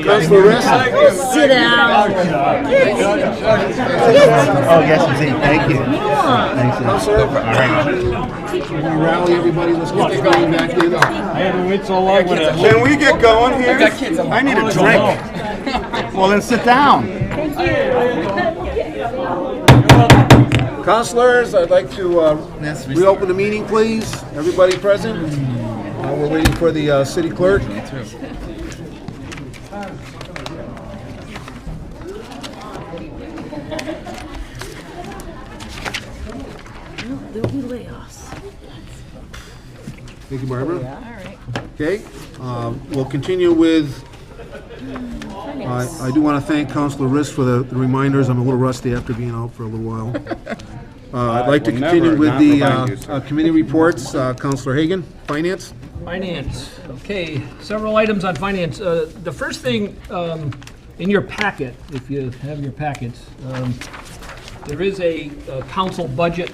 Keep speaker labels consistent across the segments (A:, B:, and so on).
A: Councilor Riss?
B: Sit down.
C: Oh, yes, indeed. Thank you. Thanks,
A: Councilor? All right. Can we rally everybody? Let's get this going back in.
D: I haven't waited so long with it.
C: Can we get going here? I need a drink. Well, then sit down.
A: Councilors, I'd like to reopen the meeting, please. Everybody present? We're waiting for the city clerk.
B: There'll be layoffs.
A: Thank you, Barbara.
B: All right.
A: Okay, we'll continue with, I do want to thank Councilor Riss for the reminders. I'm a little rusty after being out for a little while. I'd like to continue with the committee reports. Councilor Hagan, Finance.
D: Finance, okay, several items on finance. The first thing, in your packet, if you have your packets, there is a council budget.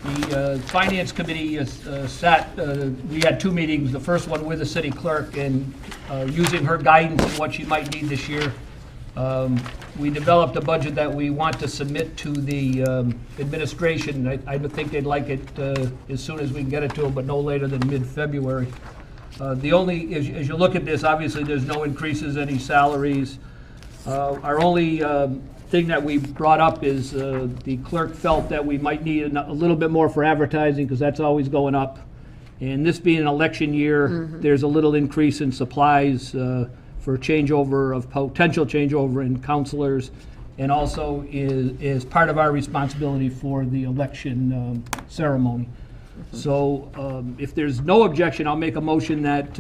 D: The Finance Committee we had two meetings, the first one with the city clerk, and using her guidance on what she might need this year, we developed a budget that we want to submit to the administration. I think they'd like it as soon as we can get it to them, but no later than mid-February. The only, as you look at this, obviously there's no increases in any salaries. Our only thing that we brought up is the clerk felt that we might need a little bit more for advertising, because that's always going up. And this being an election year, there's a little increase in supplies for changeover of potential changeover in counselors, and also is part of our responsibility for the election ceremony. So if there's no objection, I'll make a motion that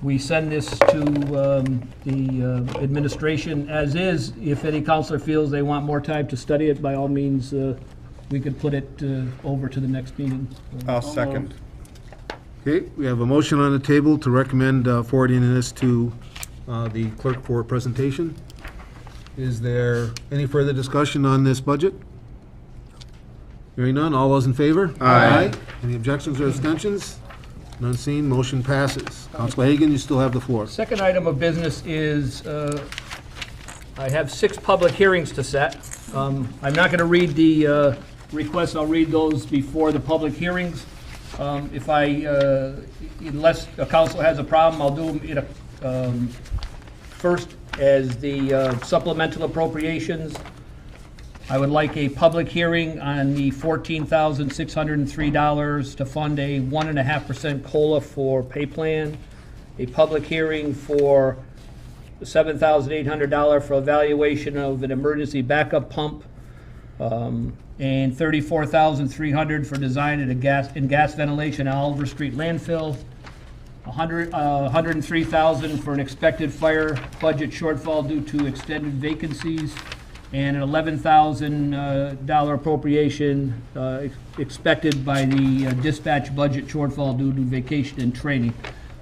D: we send this to the administration as is. If any counselor feels they want more time to study it, by all means, we could put it over to the next meeting.
C: I'll second.
A: Okay, we have a motion on the table to recommend forwarding this to the clerk for presentation. Is there any further discussion on this budget? Hearing none, all those in favor?
C: Aye.
A: Any objections or abstentions? None seen, motion passes. Councilor Hagan, you still have the floor.
D: Second item of business is, I have 6 public hearings to set. I'm not going to read the requests, I'll read those before the public hearings. Unless a council has a problem, I'll do them first as the supplemental appropriations. I would like a public hearing on the $14,603 to fund a 1.5% COLA for pay plan. A public hearing for the $7,800 for evaluation of an emergency backup pump. And $34,300 for design and gas ventilation at Oliver Street landfill. $103,000 for an expected fire budget shortfall due to extended vacancies, and an $11,000 appropriation expected by the dispatch budget shortfall due to vacation and training.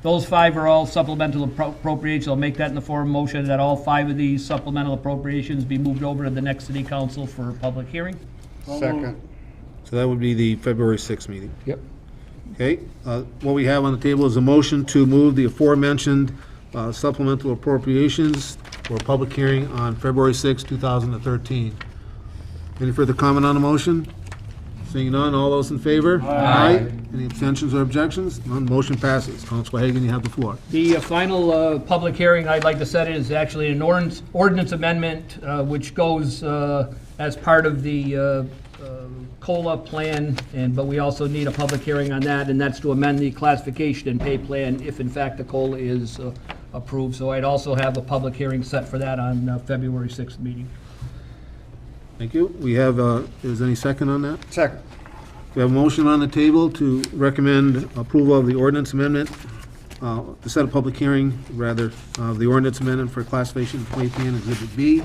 D: Those 5 are all supplemental appropriations. I'll make that in the form of motion that all 5 of these supplemental appropriations be moved over to the next city council for public hearing.
C: Second.
A: So that would be the February 6th meeting.
D: Yep.
A: Okay, what we have on the table is a motion to move the aforementioned supplemental appropriations for a public hearing on February 6, 2013. Any further comment on the motion? Seeing none, all those in favor? Aye. Any abstentions or objections? None, motion passes. Councilor Hagan, you have the floor.
D: The final public hearing I'd like to set is actually an ordinance amendment which goes as part of the COLA plan, but we also need a public hearing on that, and that's to amend the classification and pay plan if in fact the COLA is approved. So I'd also have a public hearing set for that on February 6th meeting.
A: Thank you. We have, is any second on that?
C: Second.
A: We have a motion on the table to recommend approval of the ordinance amendment, to set a public hearing, rather, of the ordinance amendment for classification and pay plan Exhibit B.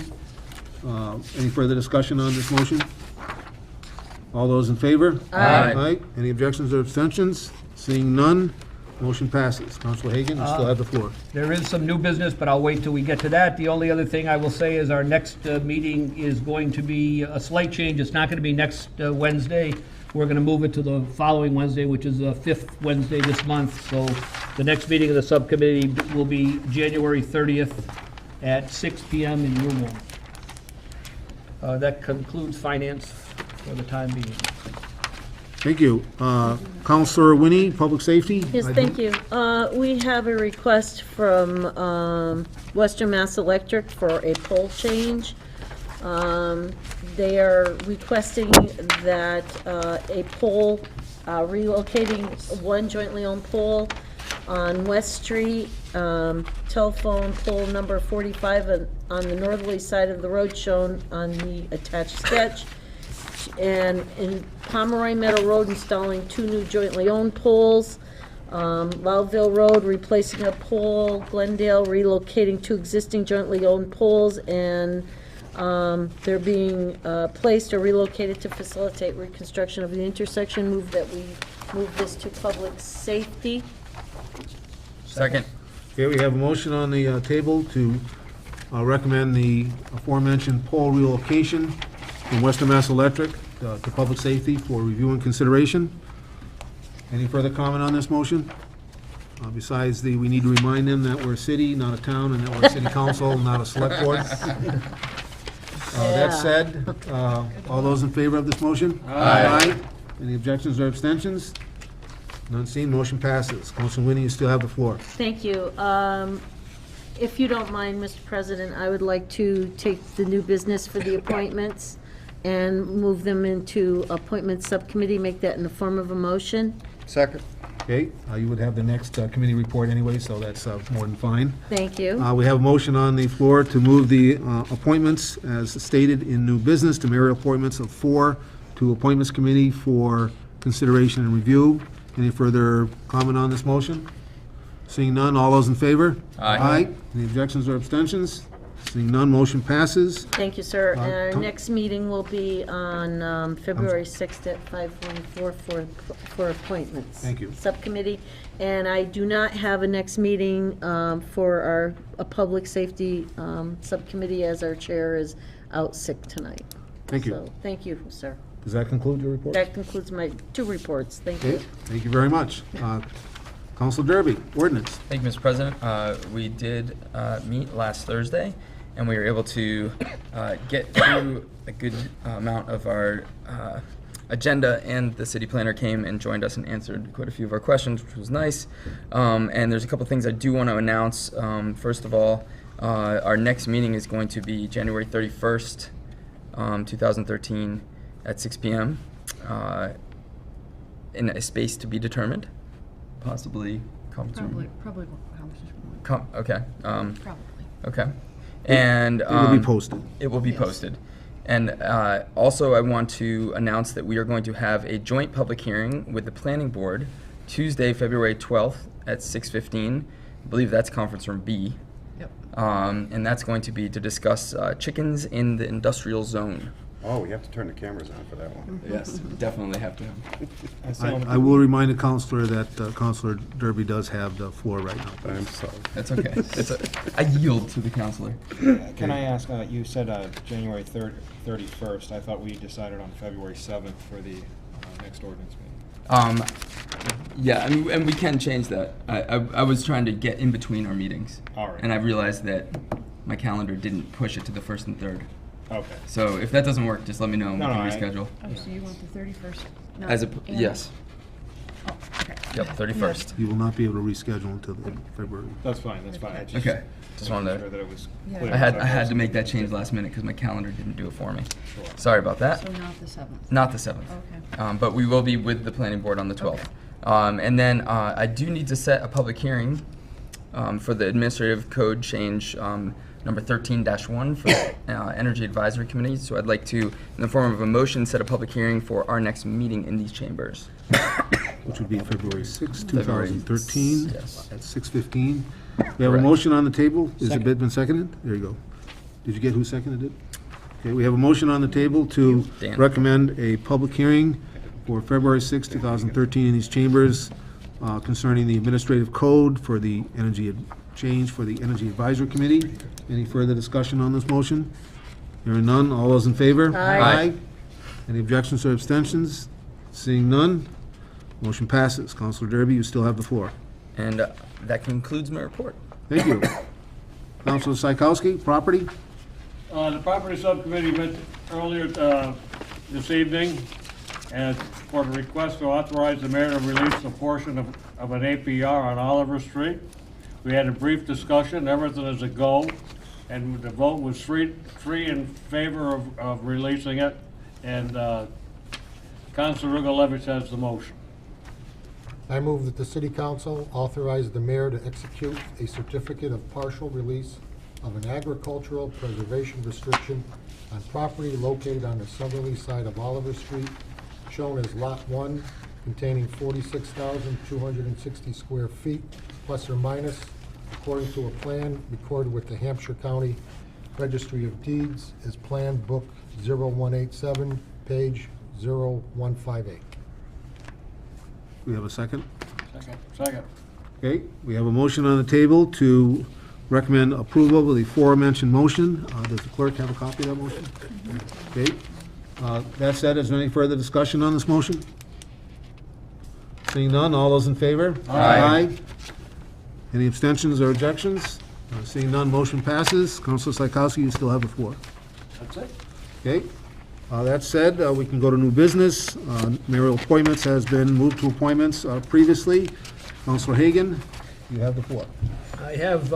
A: Any further discussion on this motion? All those in favor? Aye. Any objections or abstentions? Seeing none, motion passes. Councilor Hagan, you still have the floor.
D: There is some new business, but I'll wait till we get to that. The only other thing I will say is our next meeting is going to be a slight change. It's not going to be next Wednesday. we're going to move it to the following Wednesday, which is the 5th Wednesday this month. So the next meeting of the subcommittee will be January 30th at 6 PM in room 1. That concludes finance for the time being.
A: Thank you. Counselor Winnie, Public Safety?
B: Yes, thank you. We have a request from Western Mass Electric for a pole change. They are requesting that a pole, relocating one jointly owned pole on West Street, telephone pole number 45 on the northerly side of the road shown on the attached sketch. And in Pomeroy Meadow Road, installing 2 new jointly owned poles. Loudville Road, replacing a pole. Glendale, relocating 2 existing jointly owned poles, and they're being placed or relocated to facilitate reconstruction of the intersection. Move that we move this to public safety.
C: Second.
A: Okay, we have a motion on the table to recommend the aforementioned pole relocation from Western Mass Electric to Public Safety for review and consideration. Any further comment on this motion? Besides we need to remind them that we're a city, not a town, and that we're a city council, not a select board. That said, all those in favor of this motion? Aye. Any objections or abstentions? None seen, motion passes. Councilor Winnie, you still have the floor.
B: Thank you. If you don't mind, Mr. President, I would like to take the new business for the appointments and move them into appointments subcommittee, make that in the form of a motion.
C: Second.
A: Okay, you would have the next committee report anyway, so that's more than fine.
B: Thank you.
A: We have a motion on the floor to move the appointments as stated in new business to mirror appointments of 4 to Appointments Committee for consideration and review. Any further comment on this motion? Seeing none, all those in favor?
C: Aye.
A: Any objections or abstentions? Seeing none, motion passes.
B: Thank you, sir. And our
A: Tom-
B: next meeting will be on February 6th at 5:44 for appointments.
A: Thank you.
B: Subcommittee. And I do not have a next meeting for a public safety subcommittee, as our chair is out sick tonight.
A: Thank you.
B: So, thank you, sir.
A: Does that conclude your report?
B: That concludes my 2 reports. Thank you.
A: Okay, thank you very much. Council Derby, ordinance.
E: Thank you, Mr. President. We did meet last Thursday, and we were able to get through a good amount of our agenda, and the city planner came and joined us and answered quite a few of our questions, which was nice. And there's a couple things I do want to announce. First of all, our next meeting is going to be January 31st, 2013 at 6 p.m. In a space to be determined, possibly conference room.
F: Probably conversation.
E: Okay.
F: Probably.
E: Okay. And
A: It will be posted.
E: It will be posted. And also, I want to announce that we are going to have a joint public hearing with the Planning Board Tuesday, February 12th at 6:15. I believe that's conference room B.
F: Yep.
E: And that's going to be to discuss chickens in the industrial zone.
C: Oh, we have to turn the cameras on for that one.
E: Yes, definitely have to.
A: I will remind the counselor that Councilor Derby does have the floor right now.
C: I'm sorry.
E: That's okay. I yield to the counselor.
G: Can I ask, you said January 31st. I thought we decided on February 7th for the next ordinance meeting.
E: Yeah, and we can change that. I was trying to get in between our meetings.
G: All right.
E: And I realized that my calendar didn't push it to the 1st and 3rd.
G: Okay.
E: So if that doesn't work, just let me know and we
G: No,
E: can
G: no,
E: reschedule.
F: Oh, so you want the 31st? No,
E: As a,
F: and-
E: yes,
F: Oh, okay.
E: yep, 31st.
A: You will not be able to reschedule until the February.
G: That's fine, that's fine. I just
E: Okay, just wanted
G: making sure
E: to,
G: that it was
F: Yeah.
G: clear.
E: I had to make that change last minute because my calendar didn't do it for me.
G: Sure.
E: Sorry about that.
F: So not the 7th?
E: Not the 7th.
F: Okay.
E: But we will be with the planning board on the 12th. And then I do need to set a public hearing for the administrative code change number 13-1 for Energy Advisory Committee. So I'd like to, in the form of a motion, set a public hearing for our next meeting in these chambers.
A: Which would be February 6,
E: February
A: 2013,
E: yes.
A: at 6:15. We have a
E: Correct.
A: motion on the table. Has it
G: Second.
A: been seconded? There you go. Did you get who seconded it? Okay, we have a motion on the table to
E: Dan.
A: recommend a public hearing for February 6, 2013 in these chambers concerning the administrative code for the energy change for the Energy Advisory Committee. Any further discussion on this motion? Hearing none, all those in favor?
B: Aye.
A: Any objections or abstentions? Seeing none, motion passes. Counselor Derby, you still have the floor.
E: And that concludes my report.
A: Thank you. Counselor Psychowski, property?
H: The property subcommittee met earlier this evening and for the request to authorize the mayor to release a portion of an APR on Oliver Street. We had a brief discussion, everything is a go, and the vote was three in favor of releasing it, and Councilor Ruggielewicz has the motion.
I: I move that the City Council authorize the mayor to execute a certificate of partial release of an agricultural preservation restriction on property located on the southerly side of Oliver Street, shown as Lot 1, containing 46,260 square feet, plus or minus, according to a plan recorded with the Hampshire County Registry of Deeds as Plan Book 0187, page 0158.
A: We have a second?
H: Second.
A: Okay, we have a motion on the table to recommend approval of the aforementioned motion. Does the clerk have a copy of that motion? Okay. That said, is there any further discussion on this motion? Seeing none, all those in favor?
E: Aye.
A: Any abstentions or objections? Seeing none, motion passes. Councilor Psychowski, you still have the floor.
H: That's it.
A: Okay. That said, we can go to new business. Mayoral appointments has been moved to appointments previously. Councilor Hagan, you have the floor.
D: I have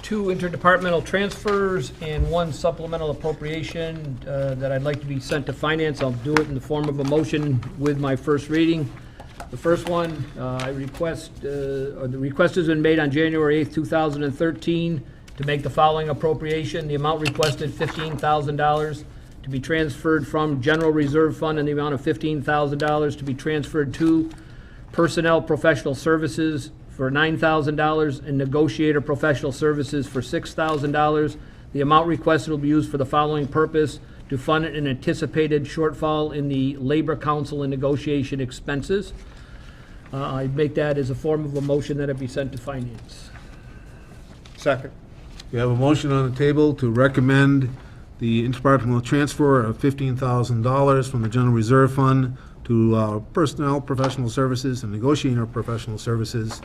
D: 2 interdepartmental transfers and 1 supplemental appropriation that I'd like to be sent to finance. I'll do it in the form of a motion with my first reading. The first one, the request has been made on January 8th, 2013, to make the following appropriation. The amount requested, $15,000, to be transferred from General Reserve Fund in the amount of $15,000 to be transferred to Personnel Professional Services for $9,000 and Negotiator Professional Services for $6,000. The amount requested will be used for the following purpose: to fund an anticipated shortfall in the Labor Council and negotiation expenses. I'd make that as a form of a motion that it be sent to finance.
A: Second. We have a motion on the table to recommend the interdepartmental transfer of $15,000 from the General Reserve Fund to Personnel Professional Services and Negotiator Professional Services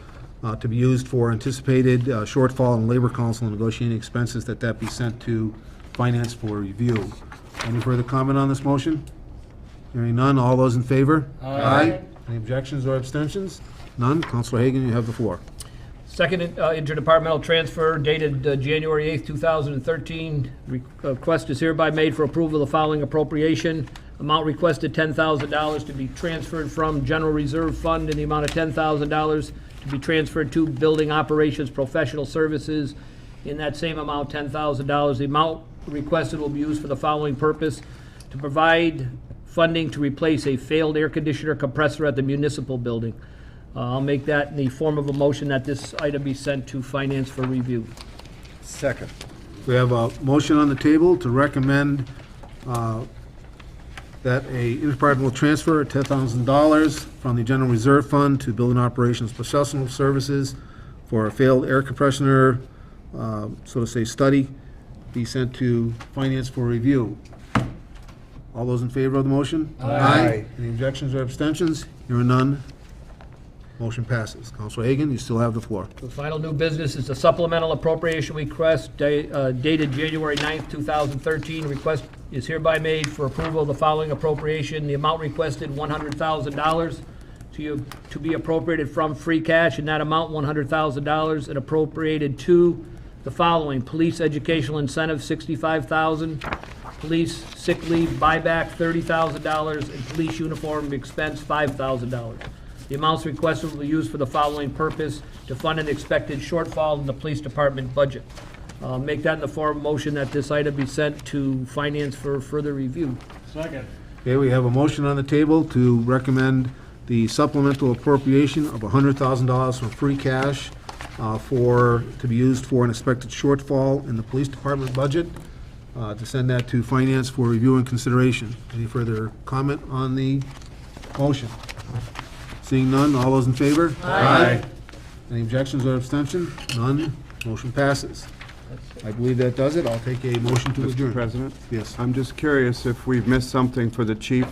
A: to be used for anticipated shortfall in Labor Council and negotiating expenses, that be sent to Finance for review. Any further comment on this motion? Hearing none, all those in favor? Aye. Any objections or abstentions? None. Councilor Hagan, you have the floor.
D: Second interdepartmental transfer dated January 8th, 2013. Request is hereby made for approval of the following appropriation. Amount requested, $10,000 to be transferred from General Reserve Fund in the amount of $10,000 to be transferred to Building Operations Professional Services in that same amount, $10,000. The amount requested will be used for the following purpose: to provide funding to replace a failed air conditioner compressor at the municipal building. I'll make that in the form of a motion that this item be sent to Finance for review.
C: Second.
A: We have a motion on the table to recommend that a interdepartmental transfer of $10,000 from the General Reserve Fund to Building Operations Professional Services for a failed air compressor, so to say, study, be sent to Finance for review. All those in favor of the motion?
C: Aye.
A: Any objections or abstentions? Hearing none, motion passes. Councilor Hagan, you still have the floor.
D: The final new business is the supplemental appropriation request dated January 9th, 2013. Request is hereby made for approval of the following appropriation. The amount requested, $100,000 to be appropriated from free cash, and that amount, $100,000, and appropriated to the following: police educational incentive, $65,000, police sick leave buyback, $30,000, and police uniform expense, $5,000. The amounts requested will be used for the following purpose: to fund an expected shortfall in the police department budget. Make that in the form of motion that this item be sent to Finance for further review.
H: Second.
A: Okay, we have a motion on the table to recommend the supplemental appropriation of $100,000 from free cash to be used for an expected shortfall in the police department budget, to send that to Finance for review and consideration. Any further comment on the motion? Seeing none, all those in favor? Aye. Any objections or abstention? None. Motion passes. I believe that does it. I'll take a motion to adjourn.
C: Mr. President?
A: Yes.
C: I'm just curious if we've missed something for the chief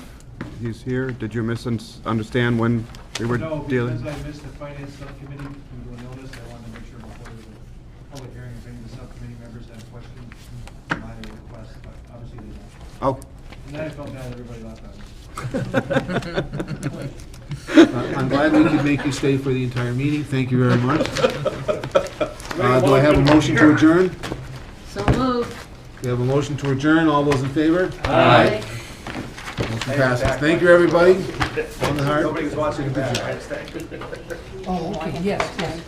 C: he's here. Did you misunderstand when we were
J: No,
C: dealing?
J: because I missed the finance subcommittee from doing notice, I wanted to make sure before the public hearing, if any of the subcommittee members had questions on my request, but obviously they don't.
C: Oh,
J: And then I felt bad everybody left on me.
A: I'm glad we could make you stay for the entire meeting. Thank you very much. Do I have a motion to adjourn?
B: So moved.
A: We have a motion to adjourn. All those in favor?
B: Aye.
A: Motion passes. Thank you, everybody. On the heart.
D: Oh, okay, yes, yes.